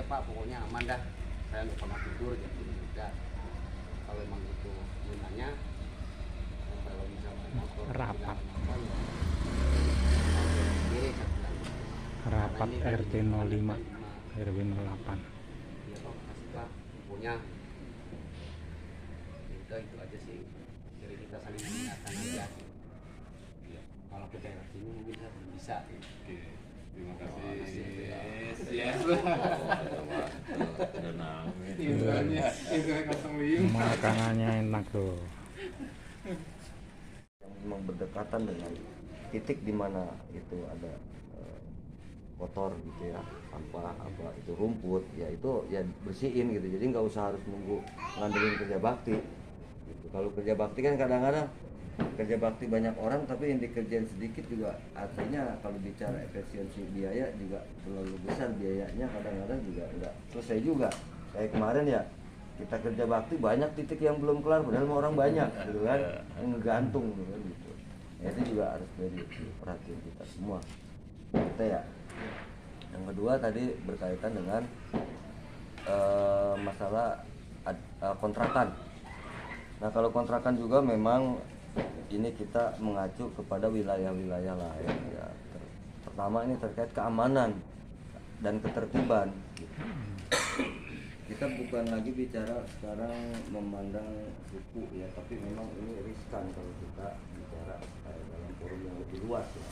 aja Pak, pokoknya aman dah, saya nggak pernah tidur gitu. Udah, kalau emang itu gunanya, kalau misalkan motor Rapat apa ya sendiri saya bilang gitu. Karena rapat ini kan RT dibutuhkan 05 cuma RW 08. ya Pak, kasih Pak infonya. Ya, itu aja sih, jadi kita saling mengingatkan aja. Ya, kalau ke daerah sini mungkin saya belum bisa. Oke, terima Terima kasih. kasih. Siap. Makanannya enak tuh. Yang memang berdekatan dengan titik di mana itu ada kotor gitu ya, sampah apa itu rumput ya, itu ya bersihin gitu. Jadi nggak usah harus nunggu ngandelin kerja bakti gitu. Kalau kerja bakti kan kadang-kadang kerja bakti banyak orang tapi yang dikerjain sedikit juga, artinya kalau bicara efisiensi biaya juga terlalu besar biayanya, kadang-kadang juga nggak selesai juga. Kayak kemarin ya, kita kerja bakti banyak titik yang belum kelar padahal orang banyak gitu kan, ngegantung gitu kan gitu. Ya, itu juga harus jadi perhatian kita semua kita ya. Yang kedua tadi berkaitan dengan masalah kontrakan. Nah, kalau kontrakan juga memang ini kita mengacu kepada wilayah-wilayah lain ya. Pertama ini terkait keamanan dan ketertiban. Kita bukan lagi bicara sekarang memandang suku ya, tapi memang ini riskan kalau kita bicara dalam forum yang lebih luas ya.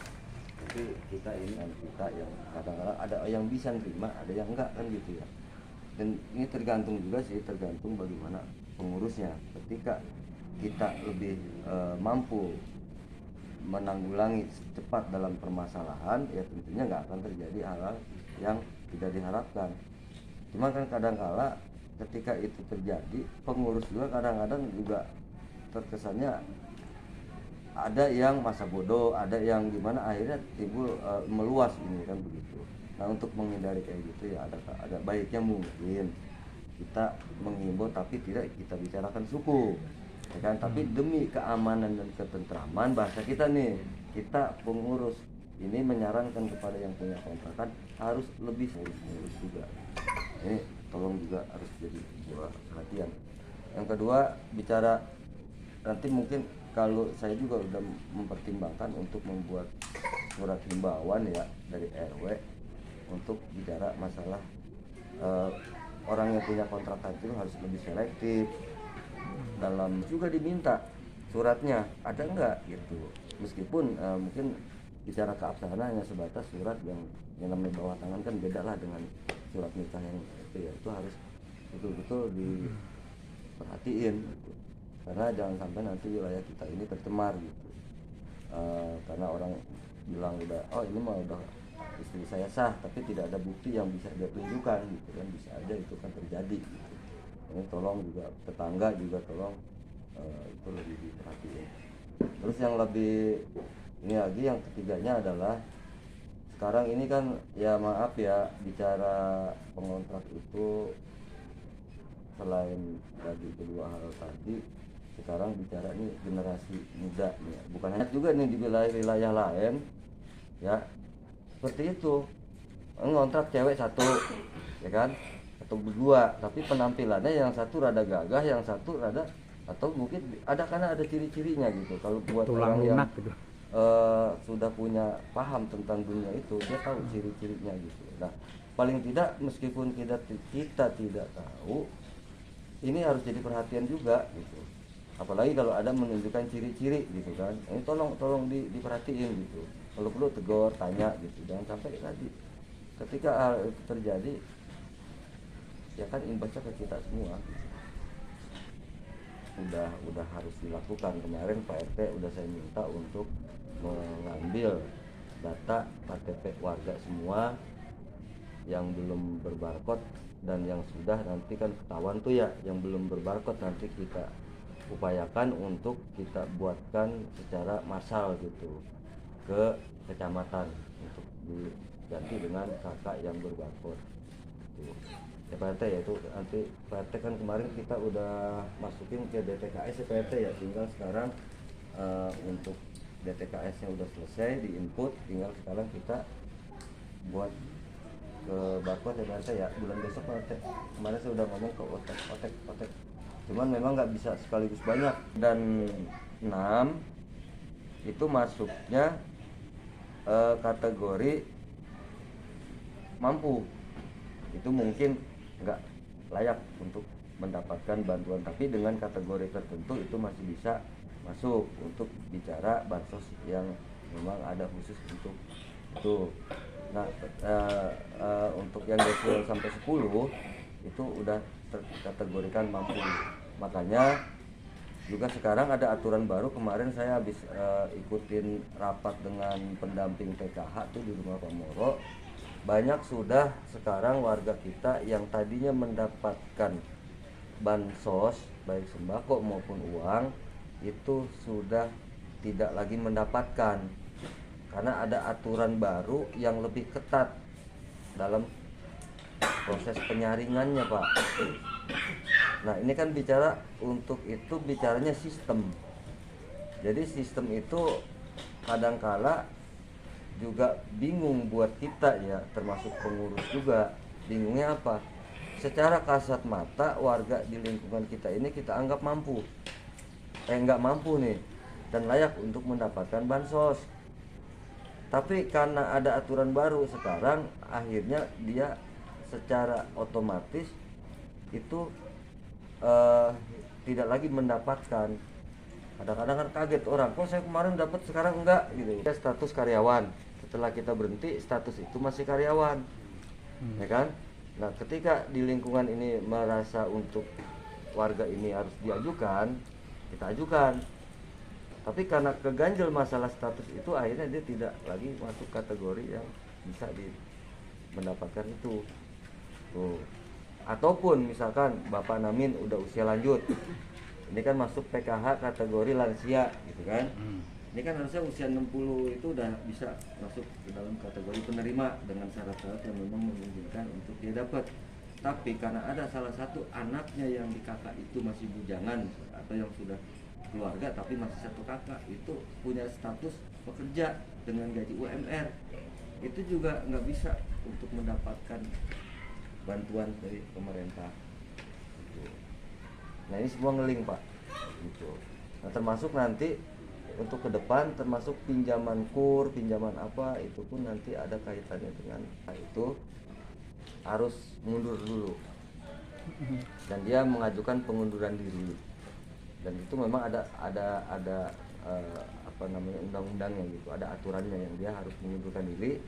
Tapi kita ini kan kita yang kadang-kadang ada yang bisa nerima, ada yang enggak kan gitu ya. Dan ini tergantung juga sih, tergantung bagaimana pengurusnya. Ketika kita lebih mampu menanggulangi cepat dalam permasalahan, ya tentunya nggak akan terjadi hal-hal yang tidak diharapkan. Cuma kan kadang-kala ketika itu terjadi, pengurus juga kadang-kadang juga terkesannya ada yang masa bodoh, ada yang gimana, akhirnya timbul meluas ini kan begitu. Nah, untuk menghindari kayak gitu ya ada baiknya mungkin kita mengimbau tapi tidak kita bicarakan suku, ya kan? Tapi demi keamanan dan ketentraman bahasa kita nih, kita pengurus ini menyarankan kepada yang punya kontrakan harus lebih serius mengurus juga. Ini tolong juga harus jadi sebuah perhatian. Yang kedua, bicara nanti mungkin kalau saya juga sudah mempertimbangkan untuk membuat surat himbauan ya dari RW untuk bicara masalah orang yang punya kontrakan itu harus lebih selektif. Dalam juga diminta suratnya ada enggak gitu, meskipun mungkin bicara keabsahan hanya sebatas surat yang namanya bawah tangan kan beda lah dengan surat nikah yang itu ya, itu harus betul-betul diperhatiin gitu. Karena jangan sampai nanti wilayah kita ini tercemar gitu, karena orang bilang udah, oh ini mah udah istri saya sah, tapi tidak ada bukti yang bisa dia tunjukkan gitu kan, bisa aja itu kan terjadi gitu. Ini tolong juga tetangga juga tolong itu lebih diperhatiin. Terus yang lebih ini lagi, yang ketiganya adalah sekarang ini kan ya maaf ya, bicara pengontrak itu selain dari kedua hal tadi, sekarang bicara ini generasi muda nih, bukan hanya juga nih di wilayah lain ya seperti itu, ngontrak cewek satu ya kan, atau berdua, tapi penampilannya yang satu rada gagah, yang satu rada, atau mungkin ada karena ada ciri-cirinya gitu. Kalau buat Tulang orang yang lunak gitu. sudah punya paham tentang dunia itu, dia tahu ciri-cirinya gitu. Nah, paling tidak meskipun kita tidak tahu, ini harus jadi perhatian juga gitu. Apalagi kalau ada menunjukkan ciri-ciri gitu kan, ini tolong diperhatiin gitu. Kalau perlu tegur, tanya gitu, jangan sampai tadi ketika hal itu terjadi ya kan imbasnya ke kita semua gitu. Udah harus dilakukan. Kemarin Pak RT udah saya minta untuk mengambil data KTP warga semua yang belum berbarcode dan yang sudah, nanti kan ketahuan tuh ya, yang belum berbarcode nanti kita upayakan untuk kita buatkan secara massal gitu ke kecamatan untuk diganti dengan kakak yang berbarcode gitu. Ya Pak RT ya, itu nanti Pak RT kan kemarin kita udah masukin ke DTKS ya Pak RT ya, tinggal sekarang untuk DTKS nya udah selesai di input, tinggal sekarang kita buat ke Barkon dan saya bulan besok kemarin saya udah ngomong ke otek. Cuman memang nggak bisa sekaligus banyak. Dan 6 itu masuknya kategori mampu, itu mungkin nggak layak untuk mendapatkan bantuan, tapi dengan kategori tertentu itu masih bisa masuk untuk bicara bansos yang memang ada khusus untuk itu. Nah untuk yang desil sampai 10 itu udah terkategorikan mampu. Makanya juga sekarang ada aturan baru. Kemarin saya habis ikutin rapat dengan pendamping PKH tuh di rumah Pak Moro. Banyak sudah sekarang warga kita yang tadinya mendapatkan bansos baik sembako maupun uang itu sudah tidak lagi mendapatkan karena ada aturan baru yang lebih ketat dalam proses penyaringannya, Pak. Nah, ini kan bicara untuk itu bicaranya sistem. Jadi sistem itu kadangkala juga bingung buat kita ya, termasuk pengurus juga. Bingungnya apa? Secara kasat mata warga di lingkungan kita ini kita anggap mampu. Nggak mampu nih dan layak untuk mendapatkan bansos. Tapi karena ada aturan baru sekarang, akhirnya dia secara otomatis itu tidak lagi mendapatkan. Kadang-kadang kan kaget orang, kok saya kemarin dapat sekarang enggak gitu. Status karyawan, setelah kita berhenti status itu masih karyawan, ya kan? Nah, ketika di lingkungan ini merasa untuk warga ini harus diajukan, kita ajukan. Tapi karena keganjel masalah status itu, akhirnya dia tidak lagi masuk kategori yang bisa mendapatkan itu. Tuh. Ataupun misalkan Bapak Namin udah usia lanjut, ini kan masuk PKH kategori lansia gitu kan. Ini kan harusnya usia 60 itu udah bisa masuk ke dalam kategori penerima dengan syarat-syarat yang memang memungkinkan untuk dia dapat. Tapi karena ada salah satu anaknya yang di kakak itu masih bujangan atau yang sudah keluarga tapi masih satu kakak, itu punya status pekerja dengan gaji UMR, itu juga nggak bisa untuk mendapatkan bantuan dari pemerintah. Nah, ini semua ngeling, Pak. Gitu. Nah, termasuk nanti untuk ke depan, termasuk pinjaman kur, pinjaman apa, itu pun nanti ada kaitannya dengan itu harus mundur dulu. Dan dia mengajukan pengunduran diri. Dan itu memang ada apa namanya undang-undangnya gitu, ada aturannya yang dia harus mengundurkan diri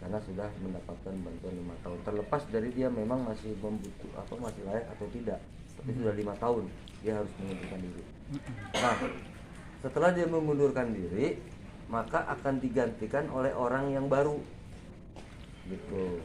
karena sudah mendapatkan bantuan 5 tahun. Terlepas dari dia memang masih masih layak atau tidak. Tapi sudah 5 tahun dia harus mengundurkan diri. Nah, setelah dia mengundurkan diri, maka akan digantikan oleh orang yang baru gitu.